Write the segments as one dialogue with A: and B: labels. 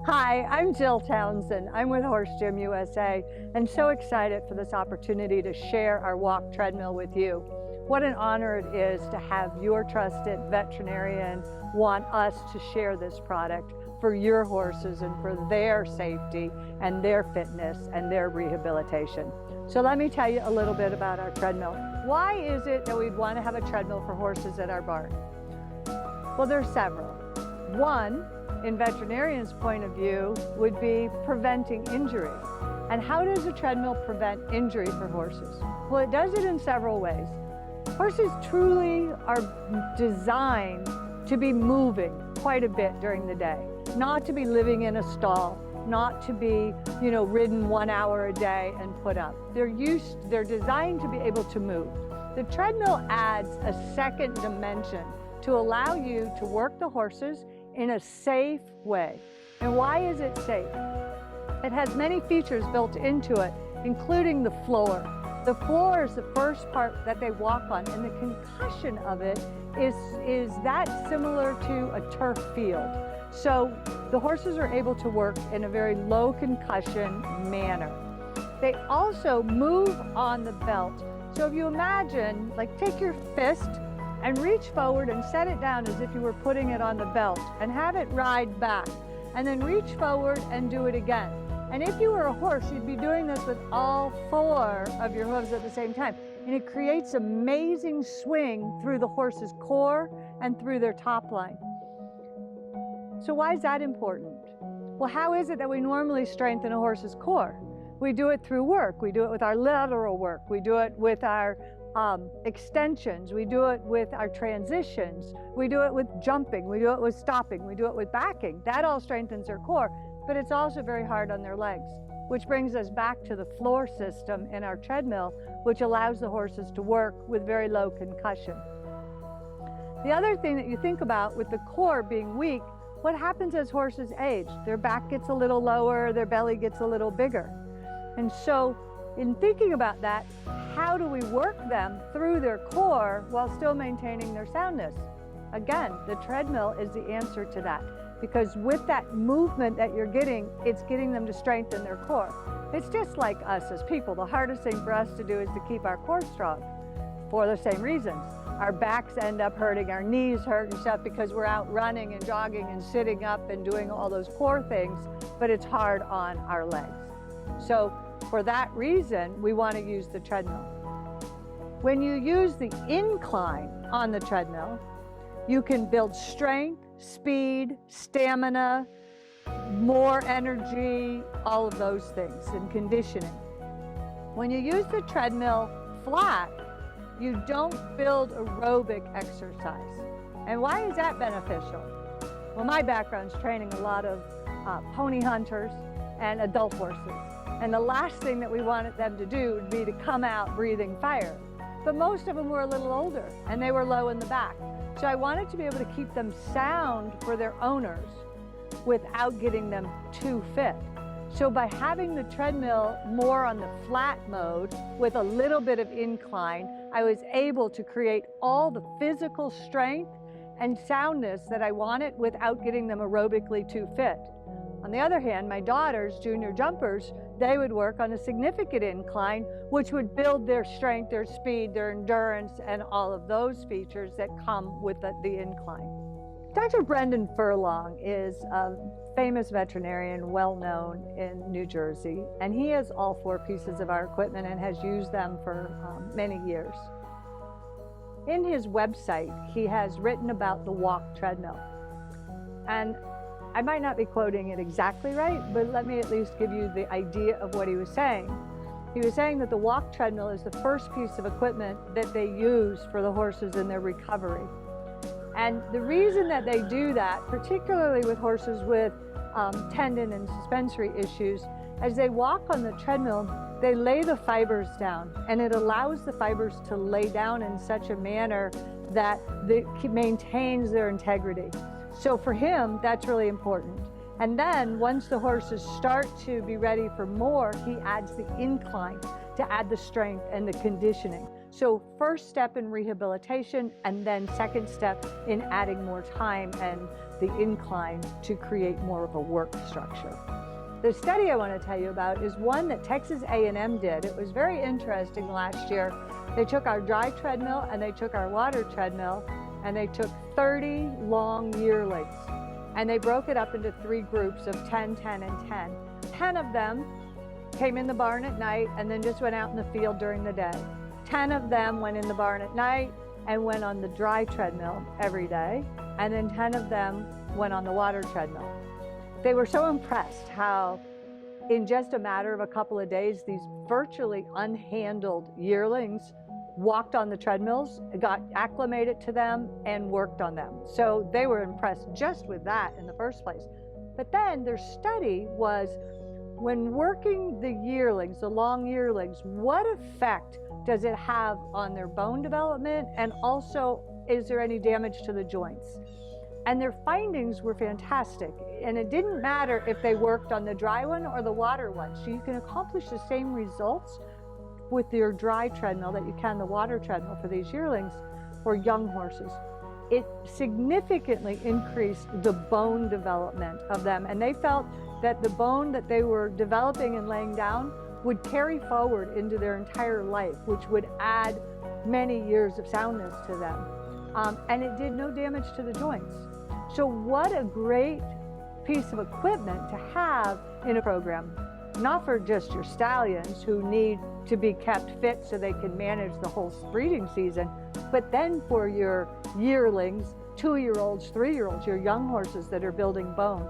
A: Hi, I'm Jill Townsend. I'm with Horse Gym USA and so excited for this opportunity to share our walk treadmill with you. What an honor it is to have your trusted veterinarian want us to share this product for your horses and for their safety and their fitness and their rehabilitation. So let me tell you a little bit about our treadmill. Why is it that we'd want to have a treadmill for horses at our barn? Well, there's several. One, in veterinarian's point of view, would be preventing injury. And how does a treadmill prevent injury for horses? Well, it does it in several ways. Horses truly are designed to be moving quite a bit during the day, not to be living in a stall, not to be, ridden 1 hour a day and put up. They're designed to be able to move. The treadmill adds a second dimension to allow you to work the horses in a safe way. And why is it safe? It has many features built into it, including the floor. The floor is the first part that they walk on, and the concussion of it is that similar to a turf field. So the horses are able to work in a very low concussion manner. They also move on the belt. So if you imagine, take your fist and reach forward and set it down as if you were putting it on the belt and have it ride back, and then reach forward and do it again. And if you were a horse, you'd be doing this with all 4 of your hooves at the same time. And it creates amazing swing through the horse's core and through their top line. So why is that important? Well, how is it that we normally strengthen a horse's core? We do it through work. We do it with our lateral work. We do it with our extensions, we do it with our transitions, we do it with jumping, we do it with stopping, we do it with backing. That all strengthens their core, but it's also very hard on their legs, which brings us back to the floor system in our treadmill, which allows the horses to work with very low concussion. The other thing that you think about with the core being weak, what happens as horses age? Their back gets a little lower, their belly gets a little bigger. And so in thinking about that, how do we work them through their core while still maintaining their soundness? Again, the treadmill is the answer to that, because with that movement that you're getting, it's getting them to strengthen their core. It's just like us as people. The hardest thing for us to do is to keep our core strong for the same reasons. Our backs end up hurting, our knees hurt and stuff because we're out running and jogging and sitting up and doing all those core things, but it's hard on our legs. So for that reason, we want to use the treadmill. When you use the incline on the treadmill, you can build strength, speed, stamina, more energy, all of those things, and conditioning. When you use the treadmill flat, you don't build aerobic exercise. And why is that beneficial? Well, my background's training a lot of pony hunters and adult horses. And the last thing that we wanted them to do would be to come out breathing fire. But most of them were a little older and they were low in the back. So I wanted to be able to keep them sound for their owners without getting them too fit. So by having the treadmill more on the flat mode with a little bit of incline, I was able to create all the physical strength and soundness that I wanted without getting them aerobically too fit. On the other hand, my daughters, junior jumpers, they would work on a significant incline, which would build their strength, their speed, their endurance, and all of those features that come with the incline. Dr. Brendan Furlong is a famous veterinarian, well known in New Jersey, and he has all 4 pieces of our equipment and has used them for many years. In his website, he has written about the walk treadmill. And I might not be quoting it exactly right, but let me at least give you the idea of what he was saying. He was saying that the walk treadmill is the first piece of equipment that they use for the horses in their recovery. And the reason that they do that, particularly with horses with tendon and suspensory issues, as they walk on the treadmill, they lay the fibers down, and it allows the fibers to lay down in such a manner that it maintains their integrity. So for him, that's really important. And then once the horses start to be ready for more, he adds the incline to add the strength and the conditioning. So first step in rehabilitation, and then second step in adding more time and the incline to create more of a work structure. The study I want to tell you about is one that Texas A&M did. It was very interesting last year. They took our dry treadmill and they took our water treadmill and they took 30 long yearlings and they broke it up into 3 groups of 10, 10, and 10. 10 of them came in the barn at night and then just went out in the field during the day. 10 of them went in the barn at night and went on the dry treadmill every day, and then 10 of them went on the water treadmill. They were so impressed how in just a matter of a couple of days, these virtually unhandled yearlings walked on the treadmills, got acclimated to them, and worked on them. So they were impressed just with that in the first place. But then their study was, when working the yearlings, the long yearlings, what effect does it have on their bone development, and also is there any damage to the joints? And their findings were fantastic. And it didn't matter if they worked on the dry one or the water one. So you can accomplish the same results with your dry treadmill that you can the water treadmill for these yearlings or young horses. It significantly increased the bone development of them. And they felt that the bone that they were developing and laying down would carry forward into their entire life, which would add many years of soundness to them. And it did no damage to the joints. So what a great piece of equipment to have in a program, not for just your stallions who need to be kept fit so they can manage the whole breeding season, but then for your yearlings, 2-year-olds, 3-year-olds, your young horses that are building bone.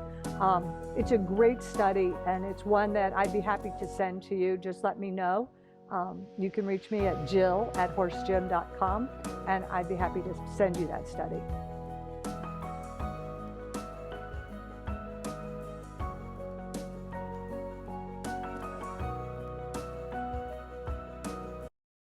A: It's a great study, and it's one that I'd be happy to send to you. Just let me know. You can reach me at jill@horsegym.com, and I'd be happy to send you that study.